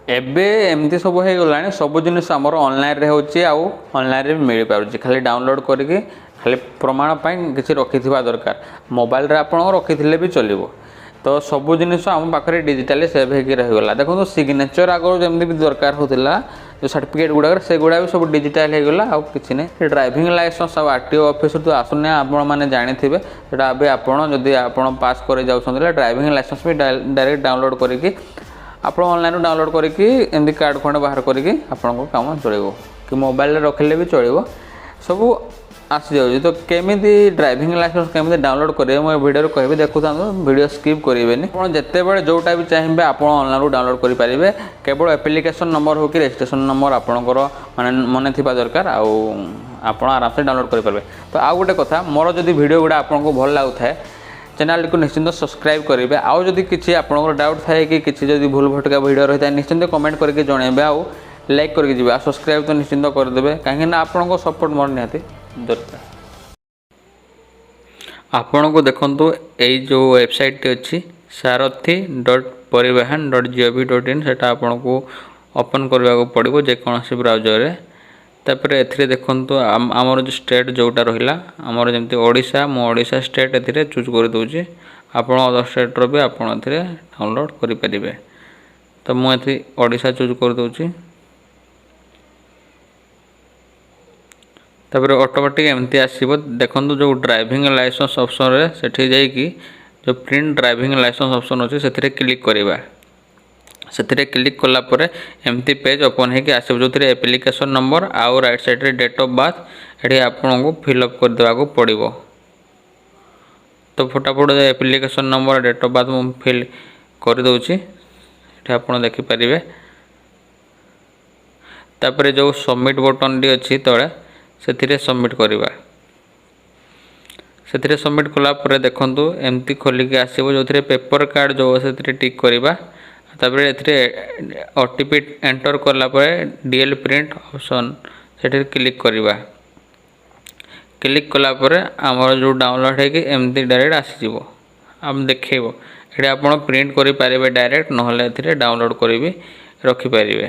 ଏବେ ଏମିତି ସବୁ ହେଇଗଲାଣି ସବୁ ଜିନିଷ ଆମର ଅନଲାଇନ୍ରେ ହେଉଛି ଆଉ ଅନଲାଇନ୍ରେ ବି ମିଳିପାରୁଛି ଖାଲି ଡାଉନଲୋଡ଼୍ କରିକି ଖାଲି ପ୍ରମାଣ ପାଇଁ କିଛି ରଖିଥିବା ଦରକାର ମୋବାଇଲରେ ଆପଣ ରଖିଥିଲେ ବି ଚଳିବ ତ ସବୁ ଜିନିଷ ଆମ ପାଖରେ ଡିଜିଟାଲି ସେଭ୍ ହେଇକି ରହିଗଲା ଦେଖନ୍ତୁ ସିଗ୍ନେଚର୍ ଆଗରୁ ଯେମିତି ବି ଦରକାର ହେଉଥିଲା ଯେଉଁ ସାର୍ଟିଫିକେଟ୍ ଗୁଡ଼ାକରେ ସେଗୁଡ଼ା ବି ସବୁ ଡିଜିଟାଲ ହେଇଗଲା ଆଉ କିଛି ନାହିଁ ସେ ଡ୍ରାଇଭିଂ ଲାଇସେନ୍ସ ଆଉ RTO ଅଫିସରୁ ତ ଆସୁନି ଆପଣମାନେ ଜାଣିଥିବେ ସେଇଟା ଏବେ ଆପଣ ଯଦି ଆପଣ ପାସ୍ କରି ଯାଉଛନ୍ତି ହେଲେ ଡ୍ରାଇଭିଂ ଲାଇସେନ୍ସ ବି ଡାଇରେକ୍ଟ ଡାଉନଲୋଡ଼୍ କରିକି ଆପଣ ଅନଲାଇନ୍ରୁ ଡାଉନଲୋଡ଼୍ କରିକି ଏମିତି କାର୍ଡ଼ ଖଣ୍ଡେ ବାହାର କରିକି ଆପଣଙ୍କ କାମ ଚଳିବ କି ମୋବାଇଲରେ ରଖିଲେ ବି ଚଳିବ ସବୁ ଆସିଯାଉଛି ତ କେମିତି ଡ୍ରାଇଭିଂ ଲାଇସେନ୍ସ କେମିତି ଡାଉନଲୋଡ଼୍ କରିବେ ମୁଁ ଏ ଭିଡ଼ିଓରେ କହିବି ଦେଖୁଥାନ୍ତୁ ଭିଡ଼ିଓ ସ୍କିପ୍ କରିବେନି ଆପଣ ଯେତେବେଳେ ଯେଉଁଟା ବି ଚାହିଁବେ ଆପଣ ଅନଲାଇନ୍ରୁ ଡାଉନଲୋଡ଼୍ କରିପାରିବେ କେବଳ ଆପ୍ଲିକେସନ୍ ନମ୍ବର ହେଉ କି ରେଜିଷ୍ଟ୍ରେସନ୍ ନମ୍ବର ଆପଣଙ୍କର ମନେ ଥିବା ଦରକାର ଆଉ ଆପଣ ଆରାମସେ ଡାଉନଲୋଡ଼୍ କରିପାରିବେ ତ ଆଉ ଗୋଟେ କଥା ମୋର ଯଦି ଭିଡ଼ିଓ ଗୁଡ଼ା ଆପଣଙ୍କୁ ଭଲ ଲାଗୁଥାଏ ଚ୍ୟାନେଲକୁ ନିଶ୍ଚିନ୍ତ ସବସ୍କ୍ରାଇବ୍ କରିବେ ଆଉ ଯଦି କିଛି ଆପଣଙ୍କର ଡାଉଟ୍ ଥାଏ କି କିଛି ଯଦି ଭୁଲ ଭଟକା ଭିଡ଼ିଓ ରହିଥାଏ ନିଶ୍ଚିନ୍ତ କମେଣ୍ଟ କରିକି ଜଣାଇବେ ଆଉ ଲାଇକ୍ କରିକି ଯିବେ ଆଉ ସବସ୍କ୍ରାଇବ୍ ତ ନିଶ୍ଚିନ୍ତ କରିଦେବେ କାହିଁକିନା ଆପଣଙ୍କ ସପୋର୍ଟ ମୋର ନିହାତି ଦରକାର ଆପଣଙ୍କୁ ଦେଖନ୍ତୁ ଏଇ ଯେଉଁ ୱେବସାଇଟ୍ଟି ଅଛି sarathi.parivahan.gov.in ସେଟା ଆପଣଙ୍କୁ ଓପନ୍ କରିବାକୁ ପଡ଼ିବ ଯେକୌଣସି ବ୍ରାଉଜରରେ ତାପରେ ଏଥିରେ ଦେଖନ୍ତୁ ଆମର ଯେଉଁ ଷ୍ଟେଟ୍ ଯେଉଁଟା ରହିଲା ଆମର ଯେମିତି ଓଡ଼ିଶା ମୁଁ ଓଡ଼ିଶା ଷ୍ଟେଟ୍ ଏଥିରେ ଚୁଜ୍ କରିଦେଉଛି ଆପଣ ଅଦର ଷ୍ଟେଟ୍ର ବି ଆପଣ ଏଥିରେ ଡାଉନଲୋଡ଼୍ କରିପାରିବେ ତ ମୁଁ ଏଠି ଓଡ଼ିଶା ଚୁଜ୍ କରିଦେଉଛି ତାପରେ ଅଟୋମେଟିକ୍ ଏମିତି ଆସିବ ଦେଖନ୍ତୁ ଯେଉଁ ଡ୍ରାଇଭିଂ ଲାଇସେନ୍ସ ଅପସନ୍ରେ ସେଠି ଯାଇକି ଯେଉଁ ପ୍ରିଣ୍ଟ ଡ୍ରାଇଭିଂ ଲାଇସେନ୍ସ ଅପସନ୍ ଅଛି ସେଥିରେ କ୍ଲିକ୍ କରିବା ସେଥିରେ କ୍ଲିକ୍ କଲା ପରେ ଏମିତି ପେଜ୍ ଓପନ୍ ହେଇକି ଆସିବ ଯେଉଁଥିରେ ଆପ୍ଲିକେସନ୍ ନମ୍ବର ଆଉ ରାଇଟ୍ ସାଇଡ଼୍ରେ ଡେଟ୍ ଅଫ୍ ବାର୍ଥ ଏଠି ଆପଣଙ୍କୁ ଫିଲ୍ଅପ୍ କରିଦେବାକୁ ପଡ଼ିବ ତ ଫଟାଫଟ application number date of birth ମୁଁ ଫିଲ୍ କରିଦେଉଛି ଏଠି ଆପଣ ଦେଖିପାରିବେ ତାପରେ ଯେଉଁ ସବମିଟ୍ ବଟନ୍ଟି ଅଛି ତଳେ ସେଥିରେ ସବମିଟ୍ କରିବା ସେଥିରେ ସବମିଟ୍ କଲା ପରେ ଦେଖନ୍ତୁ ଏମିତି ଖୋଲିକି ଆସିବ ଯେଉଁଥିରେ ପେପର୍ କାର୍ଡ଼ ଯେଉଁ ସେଥିରେ ଟିକ୍ କରିବା ତାପରେ ଏଥିରେ OTP ଏଣ୍ଟର କଲା ପରେ DL ପ୍ରିଣ୍ଟ ଅପସନ୍ ସେଠିରେ କ୍ଲିକ୍ କରିବା କ୍ଲିକ୍ କଲା ପରେ ଆମର ଯେଉଁ ଡାଉନଲୋଡ଼୍ ହେଇକି ଏମିତି ଡାଇରେକ୍ଟ ଆସିଯିବ ଆମେ ଦେଖେଇବ ଏଠି ଆପଣ ପ୍ରିଣ୍ଟ କରିପାରିବେ ଡାଇରେକ୍ଟ ନହେଲେ ଏଥିରେ ଡାଉନଲୋଡ଼୍ କରିବି ରଖିପାରିବେ